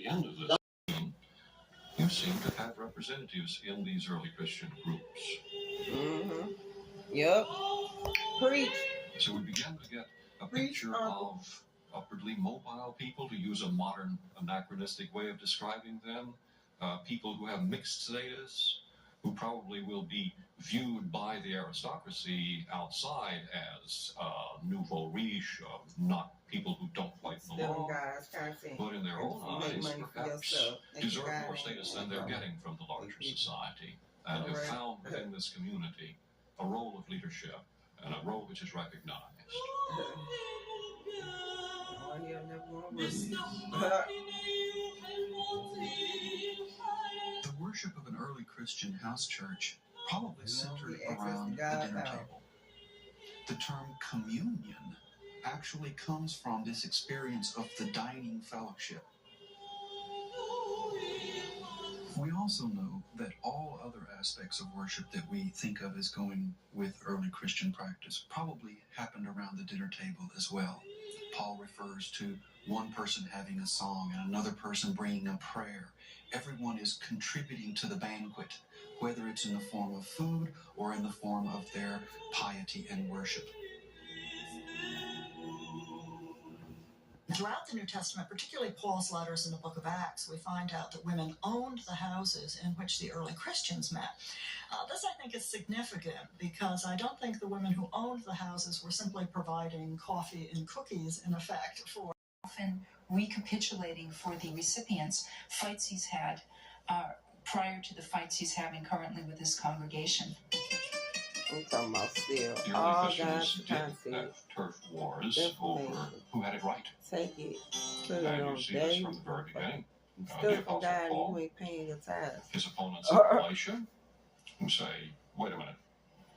end of this scene, you seem to have representatives in these early Christian groups. Mm-hmm. Yep. Preach. So we began to get a picture of upwardly mobile people, to use a modern anachronistic way of describing them, people who have mixed status, who probably will be viewed by the aristocracy outside as nouveau riche, not people who don't quite belong, but in their own eyes perhaps deserve more status than they're getting from the larger society, and have found within this community a role of leadership and a role which is recognized. The worship of an early Christian house church probably centered around the dinner table. The term communion actually comes from this experience of the dining fellowship. We also know that all other aspects of worship that we think of as going with early Christian practice probably happened around the dinner table as well. Paul refers to one person having a song and another person bringing a prayer. Everyone is contributing to the banquet, whether it's in the form of food or in the form of their piety and worship. Throughout the New Testament, particularly Paul's letters in the book of Acts, we find out that women owned the houses in which the early Christians met. This, I think, is significant because I don't think the women who owned the houses were simply providing coffee and cookies, in effect, for... Often recapitulating for the recipients fights he's had prior to the fights he's having currently with his congregation. I'm talking about still. The early Christians did have turf wars over who had it right. Take it. And you see this from the very beginning. The Apostle Paul, you ain't paying your tithes. His opponents, Elisha, who say, wait a minute,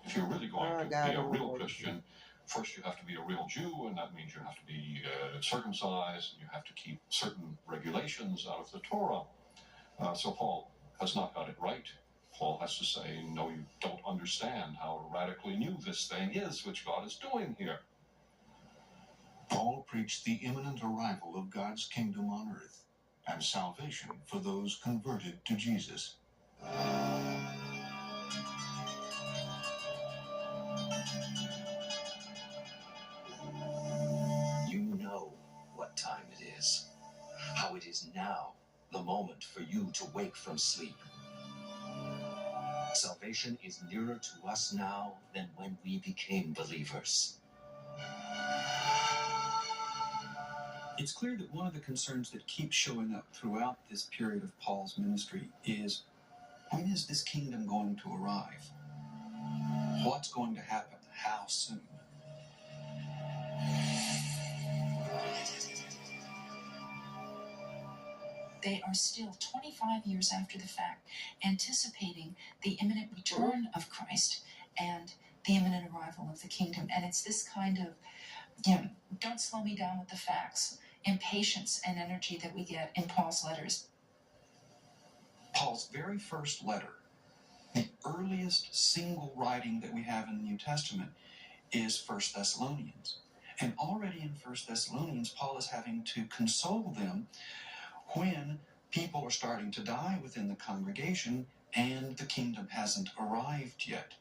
if you're really going to be a real Christian, first you have to be a real Jew, and that means you have to be circumcised, and you have to keep certain regulations out of the Torah. So Paul has not got it right. Paul has to say, no, you don't understand how radically new this thing is, which God is doing here. Paul preached the imminent arrival of God's kingdom on earth and salvation for those converted to Jesus. You know what time it is, how it is now the moment for you to wake from sleep. Salvation is nearer to us now than when we became believers. It's clear that one of the concerns that keeps showing up throughout this period of Paul's ministry is, when is this kingdom going to arrive? What's going to happen? How soon? They are still 25 years after the fact, anticipating the imminent return of Christ and the imminent arrival of the kingdom. And it's this kind of, don't slow me down with the facts, impatience and energy that we get in Paul's letters. Paul's very first letter, the earliest single writing that we have in the New Testament, is 1 Thessalonians. And already in 1 Thessalonians, Paul is having to console them when people are starting to die within the congregation and the kingdom hasn't arrived yet.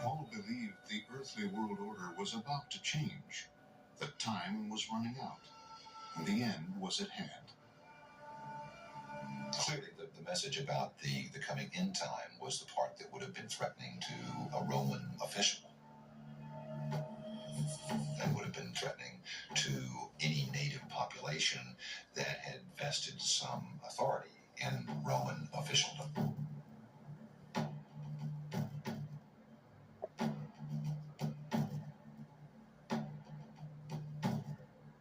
Paul believed the earthly world order was about to change. The time was running out. The end was at hand. Clearly, the message about the coming end time was the part that would have been threatening to a Roman official. And would have been threatening to any native population that had vested some authority in Roman officialdom.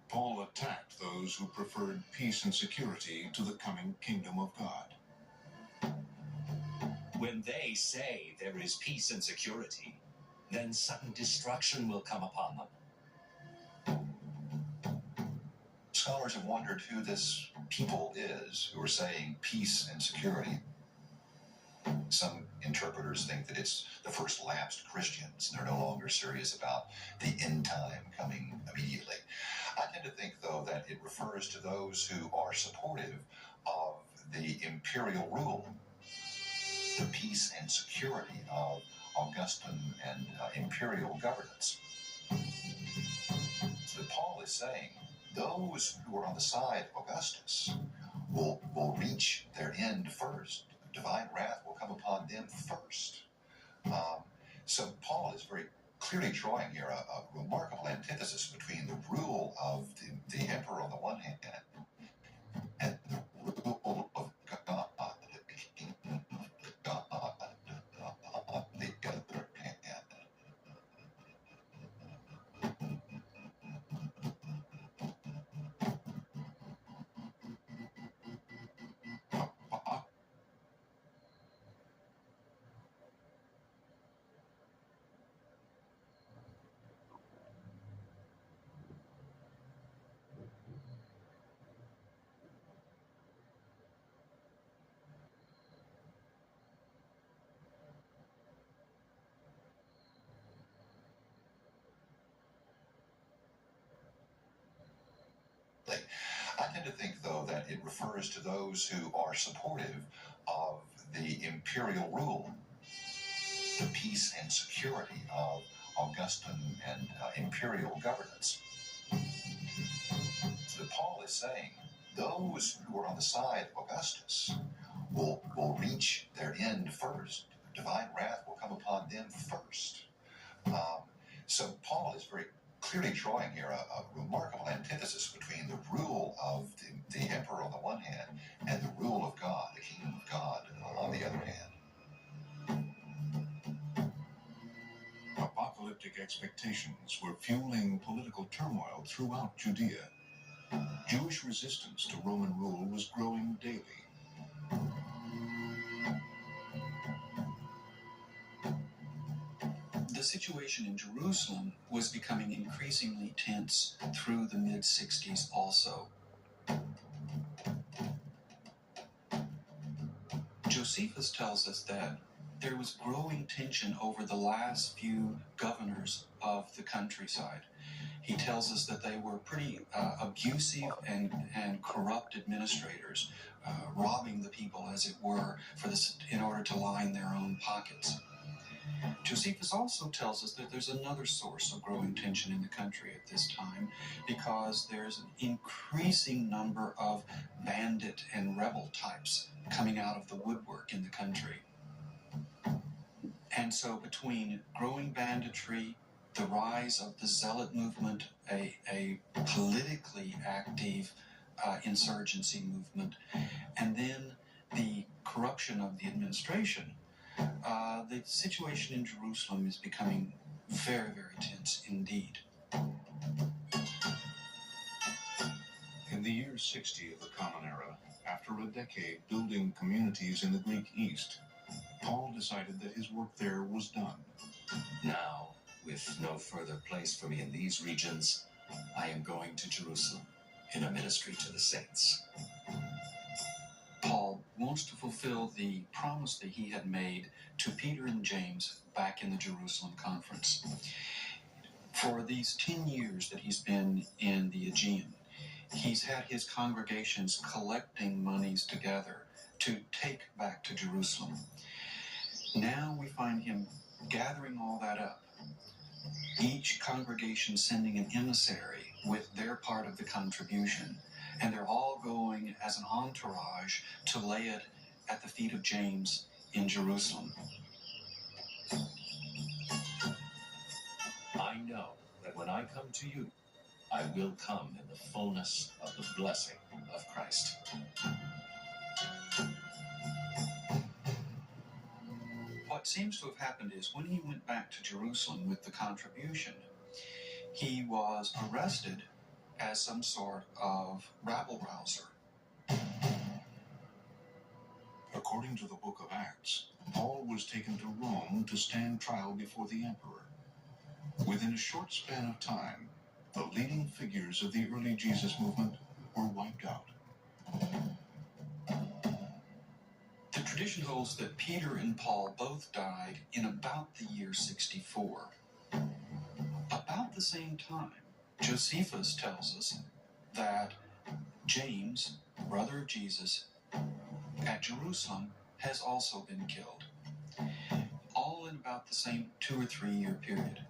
Paul attacked those who preferred peace and security to the coming kingdom of God. When they say there is peace and security, then sudden destruction will come upon them. Scholars have wondered who this people is who are saying peace and security. Some interpreters think that it's the first lapsed Christians, and they're no longer serious about the end time coming immediately. I tend to think, though, that it refers to those who are supportive of the imperial rule, the peace and security of Augustan and imperial governance. So Paul is saying those who are on the side of Augustus will reach their end first. Divine wrath will come upon them first. So Paul is very clearly drawing here a remarkable antithesis between the rule of the emperor on the one hand and the rule of God, the kingdom of God, on the other hand. I tend to think, though, that it refers to those who are supportive of the imperial rule, the peace and security of Augustan and imperial governance. So Paul is saying those who are on the side of Augustus will reach their end first. Divine wrath will come upon them first. So Paul is very clearly drawing here a remarkable antithesis between the rule of the emperor on the one hand and the rule of God, the kingdom of God, on the other hand. Apocalyptic expectations were fueling political turmoil throughout Judea. Jewish resistance to Roman rule was growing daily. The situation in Jerusalem was becoming increasingly tense through the mid-60s also. Josephus tells us that there was growing tension over the last few governors of the countryside. He tells us that they were pretty abusive and corrupt administrators, robbing the people, as it were, in order to line their own pockets. Josephus also tells us that there's another source of growing tension in the country at this time, because there's an increasing number of bandit and rebel types coming out of the woodwork in the country. And so between growing banditry, the rise of the zealot movement, a politically active insurgency movement, and then the corruption of the administration, the situation in Jerusalem is becoming very, very tense indeed. In the year 60 of the Common Era, after a decade building communities in the Greek East, Paul decided that his work there was done. Now, with no further place for me in these regions, I am going to Jerusalem in a ministry to the saints. Paul wants to fulfill the promise that he had made to Peter and James back in the Jerusalem conference. For these 10 years that he's been in the Aegean, he's had his congregations collecting monies together to take back to Jerusalem. Now we find him gathering all that up, each congregation sending an emissary with their part of the contribution, and they're all going as an entourage to lay it at the feet of James in Jerusalem. I know that when I come to you, I will come in the fullness of the blessing of Christ. What seems to have happened is when he went back to Jerusalem with the contribution, he was arrested as some sort of rabble-rouser. According to the book of Acts, Paul was taken to Rome to stand trial before the emperor. Within a short span of time, the leading figures of the early Jesus movement were wiped out. The tradition holds that Peter and Paul both died in about the year 64. About the same time, Josephus tells us that James, brother of Jesus, at Jerusalem has also been killed, all in about the same 2 or 3 year period.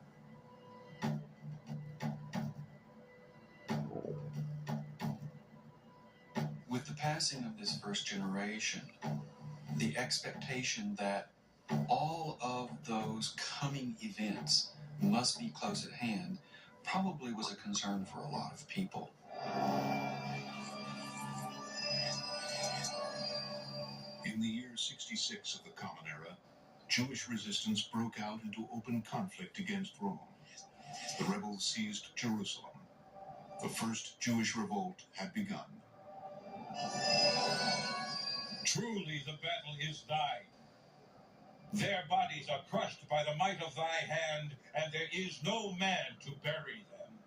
With the passing of this first generation, the expectation that all of those coming events must be close at hand probably was a concern for a lot of people. In the year 66 of the Common Era, Jewish resistance broke out into open conflict against Rome. The rebels seized Jerusalem. The first Jewish revolt had begun. Truly the battle is thine. Their bodies are crushed by the might of thy hand, and there is no man to bury them.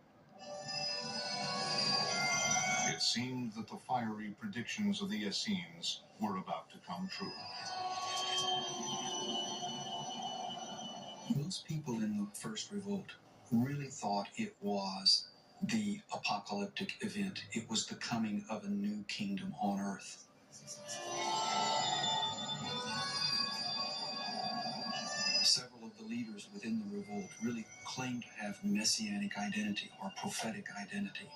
It seemed that the fiery predictions of the Essenes were about to come true. Most people in the first revolt really thought it was the apocalyptic event. It was the coming of a new kingdom on earth. Several of the leaders within the revolt really claimed to have messianic identity or prophetic identity.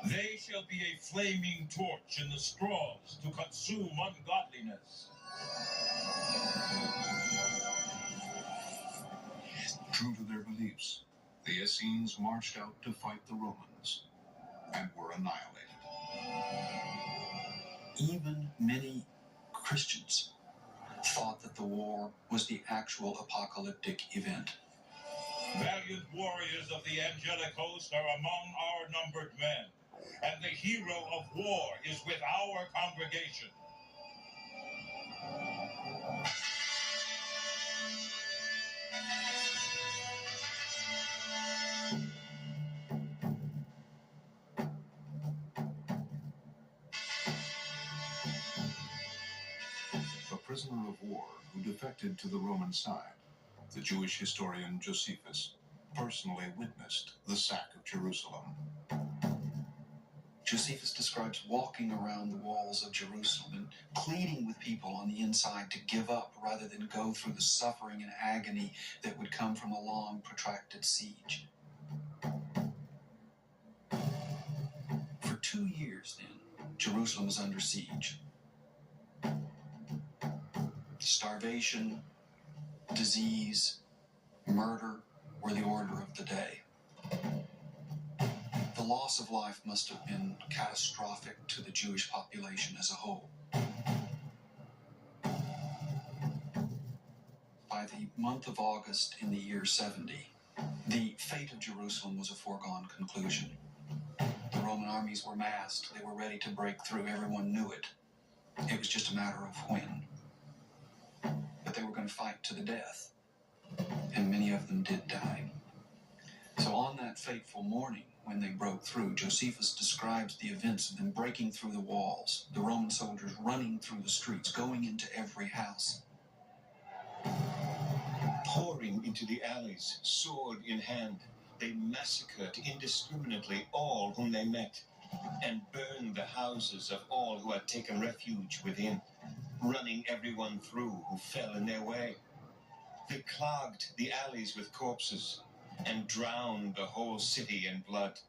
They shall be a flaming torch in the straws to consume ungodliness. True to their beliefs, the Essenes marched out to fight the Romans and were annihilated. Even many Christians thought that the war was the actual apocalyptic event. Valiant warriors of the angelic host are among our numbered men, and the hero of war is with our congregation. A prisoner of war who defected to the Roman side, the Jewish historian Josephus personally witnessed the sack of Jerusalem. Josephus describes walking around the walls of Jerusalem and pleading with people on the inside to give up rather than go through the suffering and agony that would come from a long, protracted siege. For 2 years, then, Jerusalem was under siege. Starvation, disease, murder were the order of the day. The loss of life must have been catastrophic to the Jewish population as a whole. By the month of August in the year 70, the fate of Jerusalem was a foregone conclusion. The Roman armies were massed. They were ready to break through. Everyone knew it. It was just a matter of when. But they were going to fight to the death, and many of them did die. So on that fateful morning, when they broke through, Josephus describes the events of them breaking through the walls, the Roman soldiers running through the streets, going into every house. Pouring into the alleys, sword in hand, they massacred indiscriminately all whom they met, and burned the houses of all who had taken refuge within, running everyone through who fell in their way. They clogged the alleys with corpses, and drowned the whole city in blood.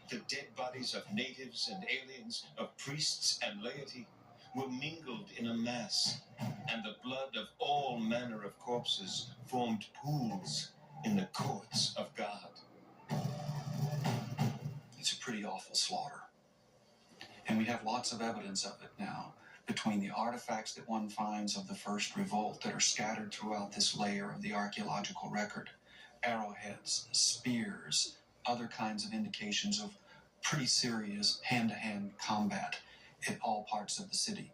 The dead bodies of natives and aliens, of priests and laity, were mingled in a mass, and the blood of all manner of corpses formed pools in the courts of God. It's a pretty awful slaughter. And we have lots of evidence of it now, between the artifacts that one finds of the first revolt that are scattered throughout this layer of the archaeological record. Arrowheads, spears, other kinds of indications of pretty serious hand-to-hand combat in all parts of the city.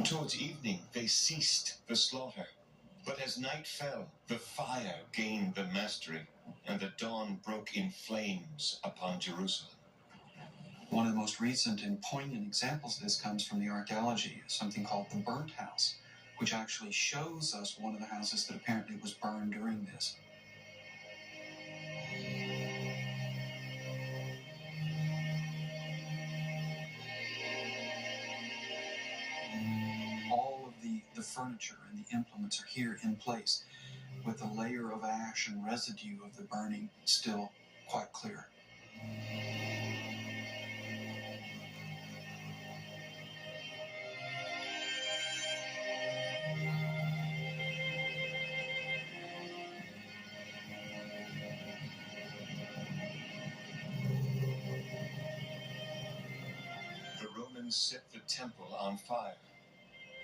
Towards evening, they ceased the slaughter. But as night fell, the fire gained the mastery, and the dawn broke in flames upon Jerusalem. One of the most recent and poignant examples of this comes from the archaeology, something called the burnt house. which actually shows us one of the houses that apparently was burned during this. All of the furniture and the implements are here in place, with a layer of ash and residue of the burning still quite clear. The Romans set the temple on fire.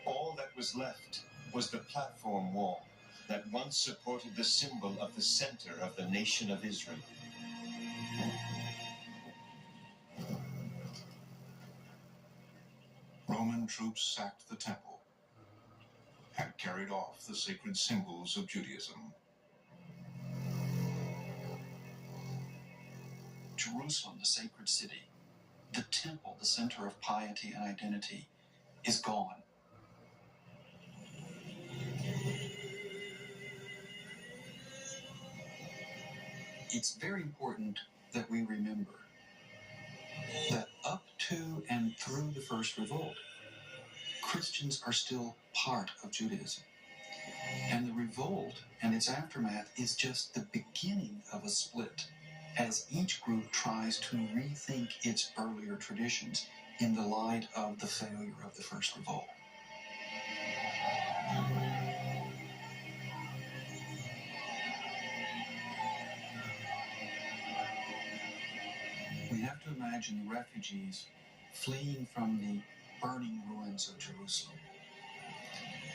All that was left was the platform wall that once supported the symbol of the center of the nation of Israel. Roman troops sacked the temple and carried off the sacred symbols of Judaism. Jerusalem, the sacred city, the temple, the center of piety and identity, is gone. It's very important that we remember that up to and through the First Revolt, Christians are still part of Judaism. And the revolt and its aftermath is just the beginning of a split, as each group tries to rethink its earlier traditions in the light of the failure of the First Revolt. We have to imagine the refugees fleeing from the burning ruins of Jerusalem.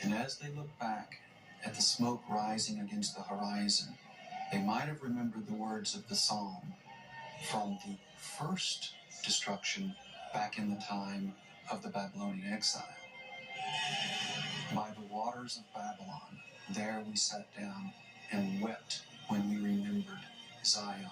And as they look back at the smoke rising against the horizon, they might have remembered the words of the psalm from the first destruction back in the time of the Babylonian exile. By the waters of Babylon, there we sat down and wept when we remembered Zion.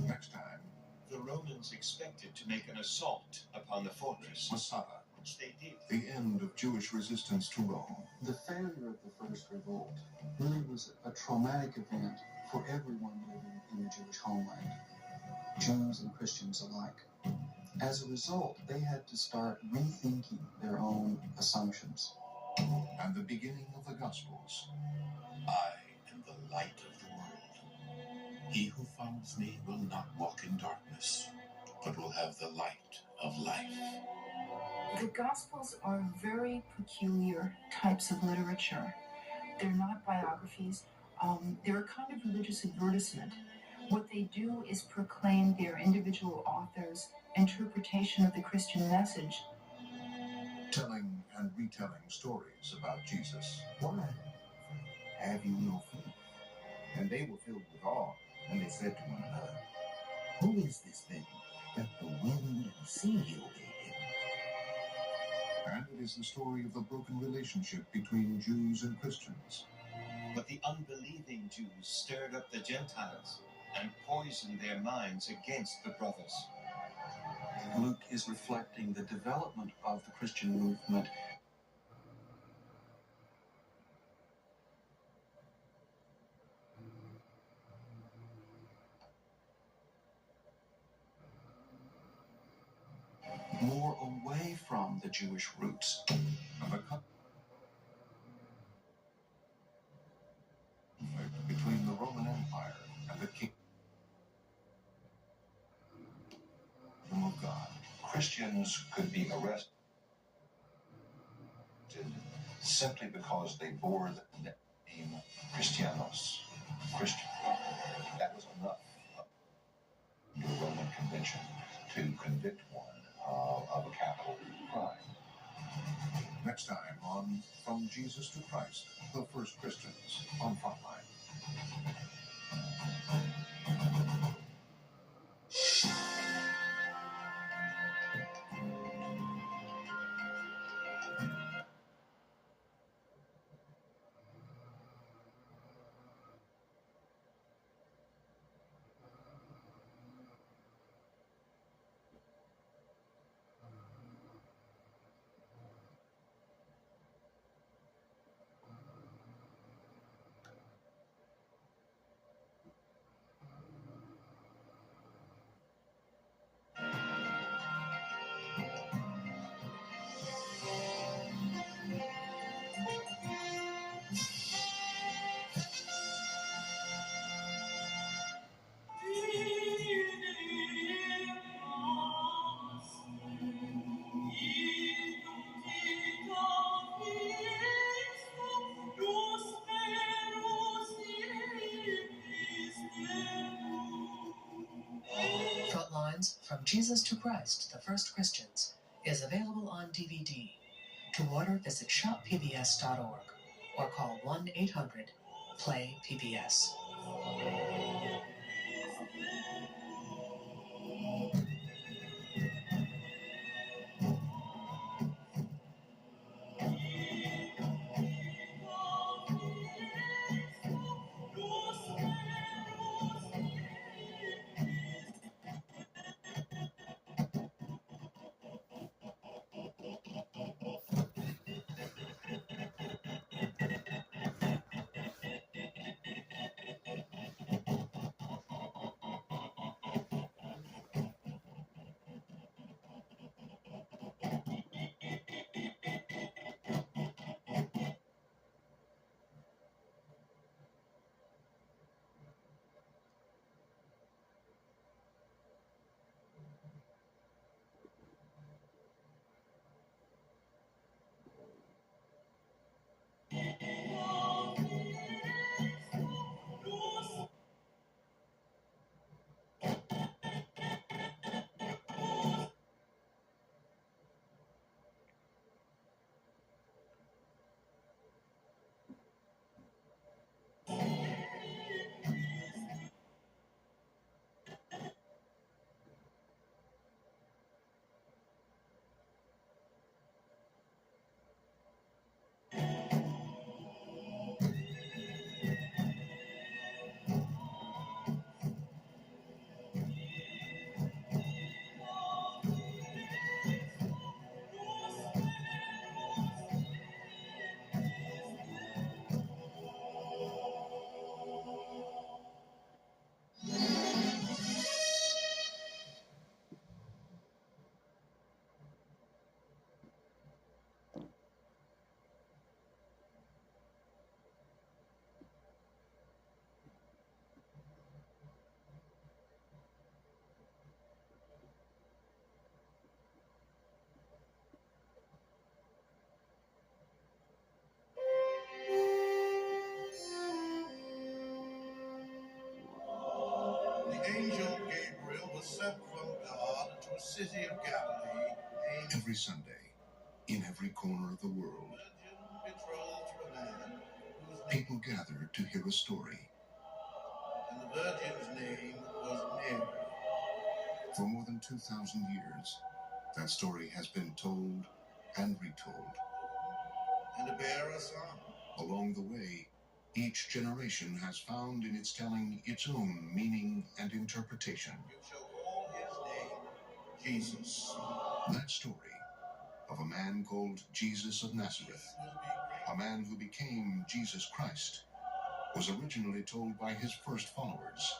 Next time, The Romans expected to make an assault upon the fortress, Masada, which they did. the end of Jewish resistance to Rome. The failure of the First Revolt really was a traumatic event for everyone living in the Jewish homeland, Jews and Christians alike. As a result, they had to start rethinking their own assumptions. And the beginning of the Gospels. I am the light of the world. He who follows me will not walk in darkness, but will have the light of life. The Gospels are very peculiar types of literature. They're not biographies. They're a kind of religious advertisement. What they do is proclaim their individual authors' interpretation of the Christian message. Telling and retelling stories about Jesus. Why? Have you no faith? And they were filled with awe, and they said to one another, Who is this thing that the wind and the sea obey him? And it is the story of the broken relationship between Jews and Christians. But the unbelieving Jews stirred up the Gentiles and poisoned their minds against the brothers. Luke is reflecting the development of the Christian movement. More away from the Jewish roots. Of a conflict between the Roman Empire and the kingdom of God. Christians could be arrested simply because they bore the name Christianos, Christian. That was enough under the Roman Convention to convict one of a capital crime. Next time on From Jesus to Christ, the First Christians on Frontline. Frontlines From Jesus to Christ, the First Christians is available on DVD. To order, visit shoppbs.org or call 1-800-PLAY-PBS. The angel Gabriel was sent from God to a city of Galilee. Every Sunday, in every corner of the world, betrothed to a man, people gathered to hear a story. And the virgin's name was Mary. For more than 2,000 years, that story has been told and retold. And to bear a son. Along the way, each generation has found in its telling its own meaning and interpretation. You shall call his name Jesus. That story of a man called Jesus of Nazareth, a man who became Jesus Christ, was originally told by his first followers.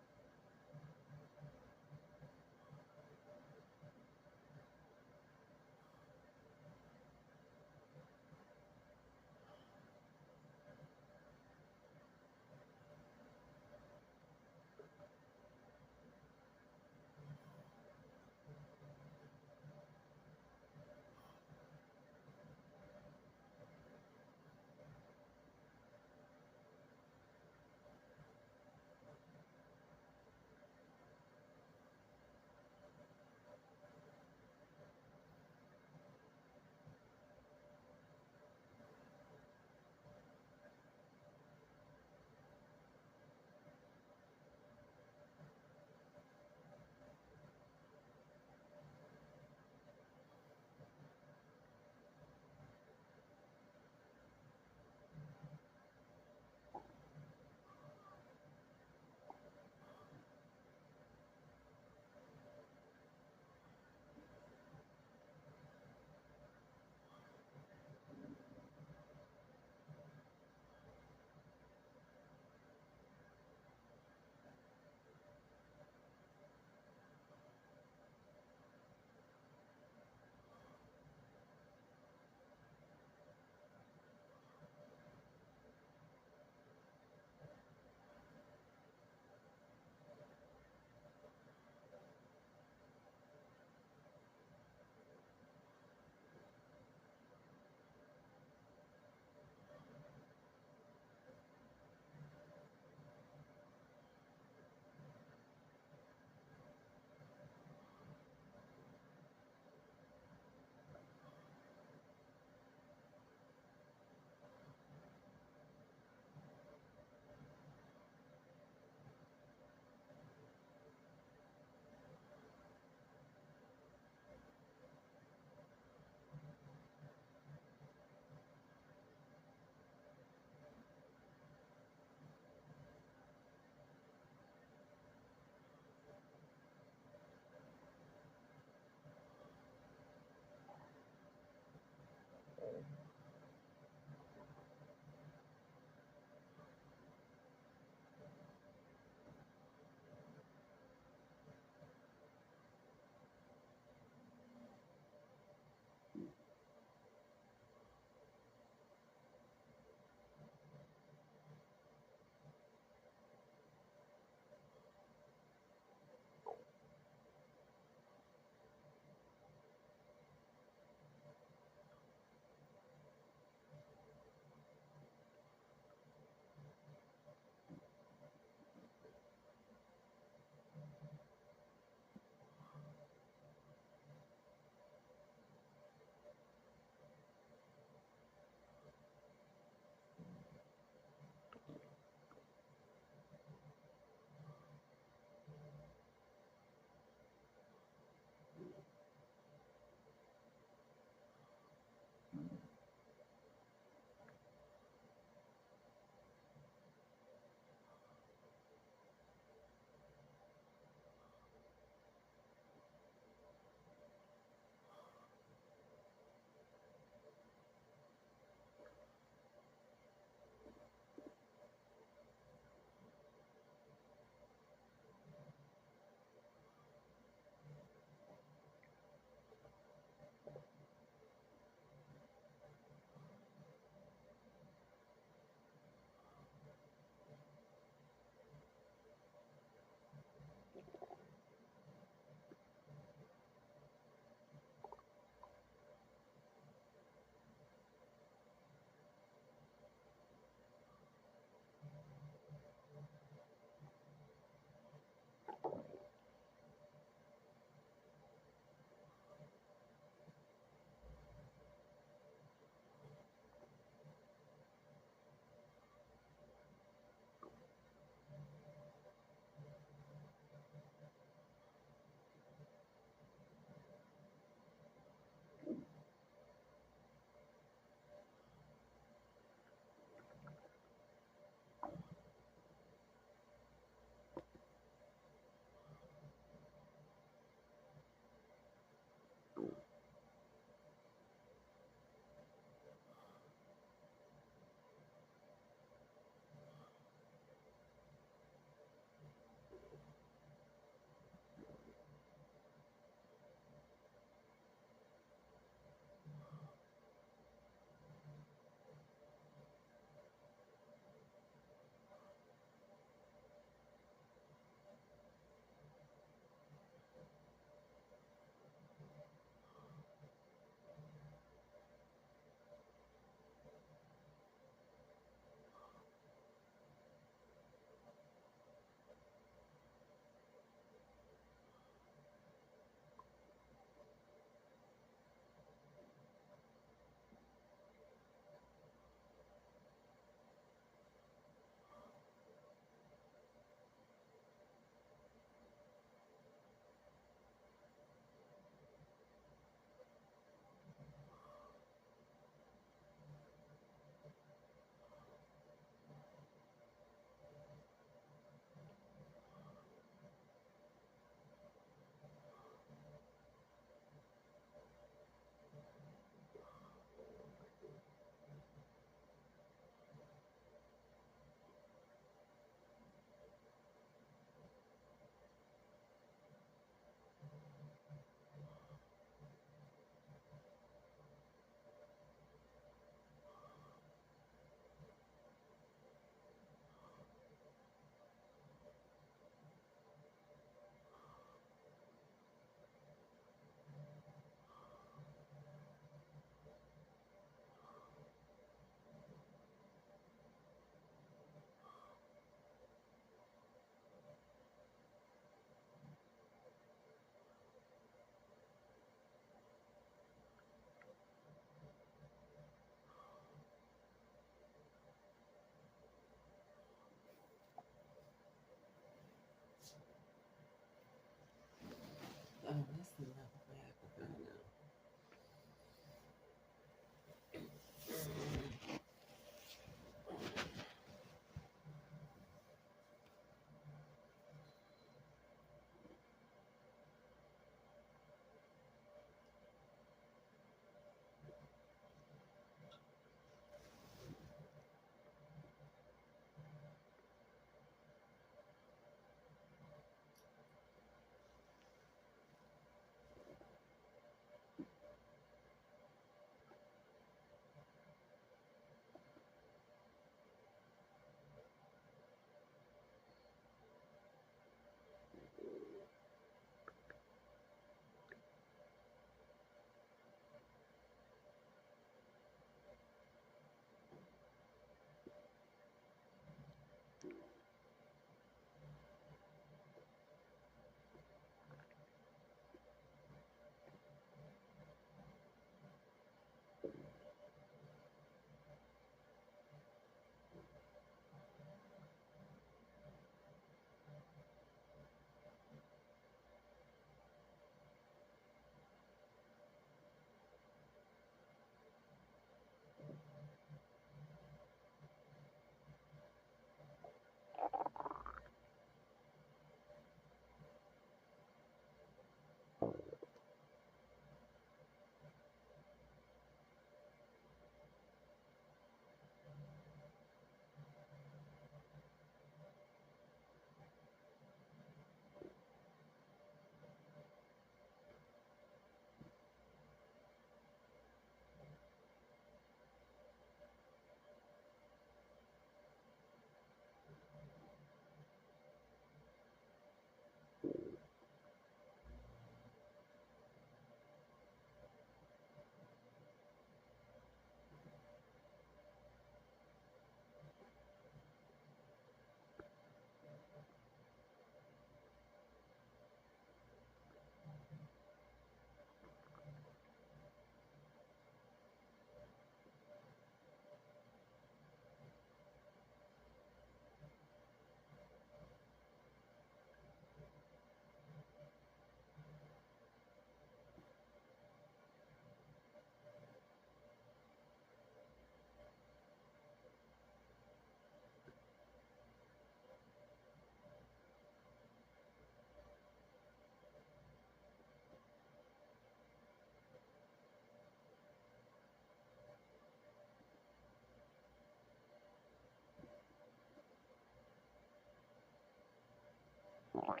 What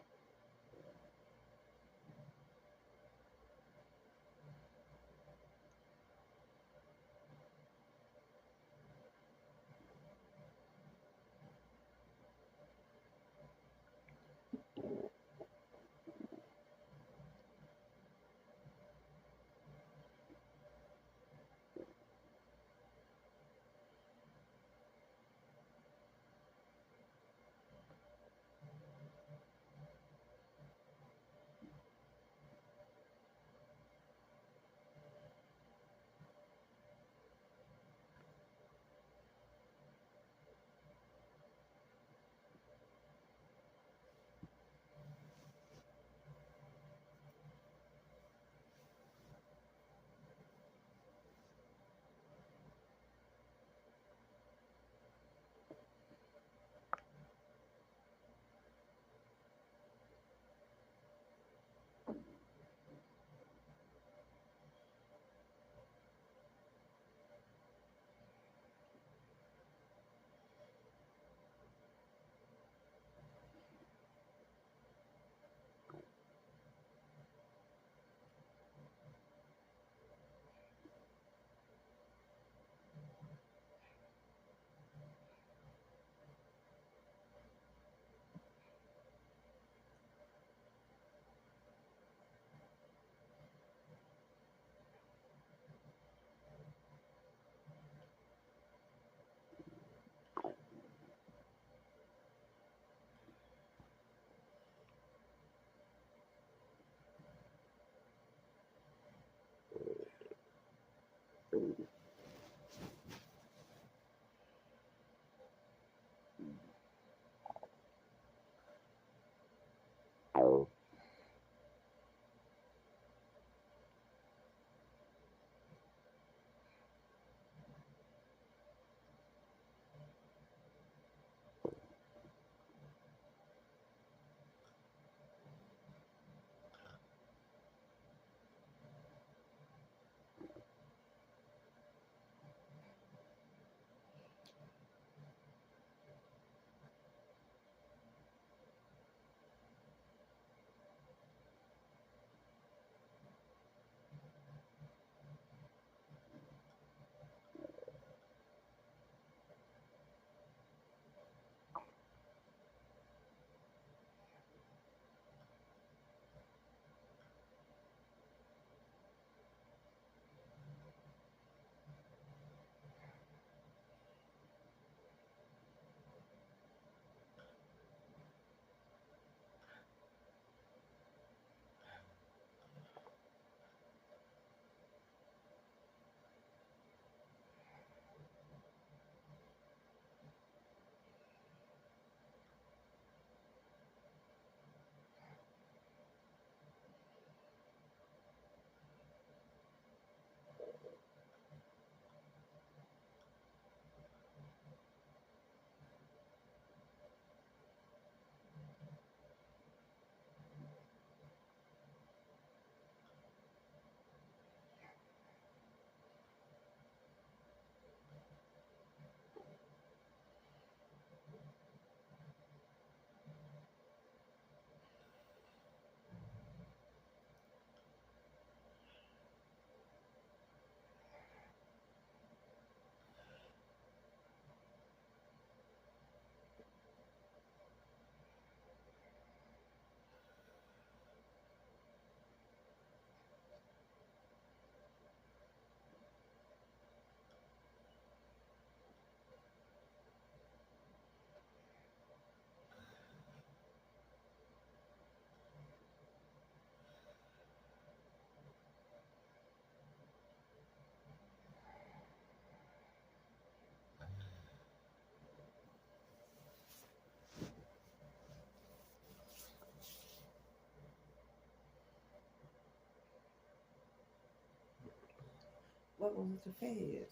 was the phase?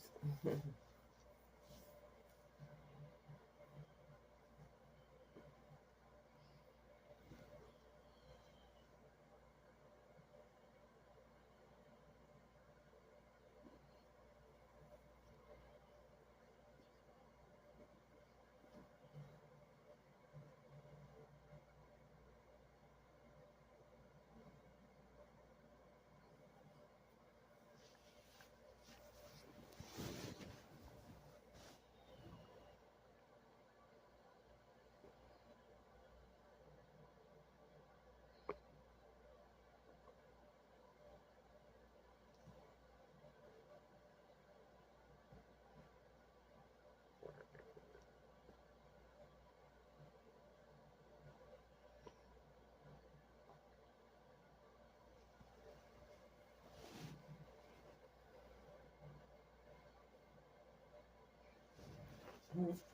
Mm-hmm.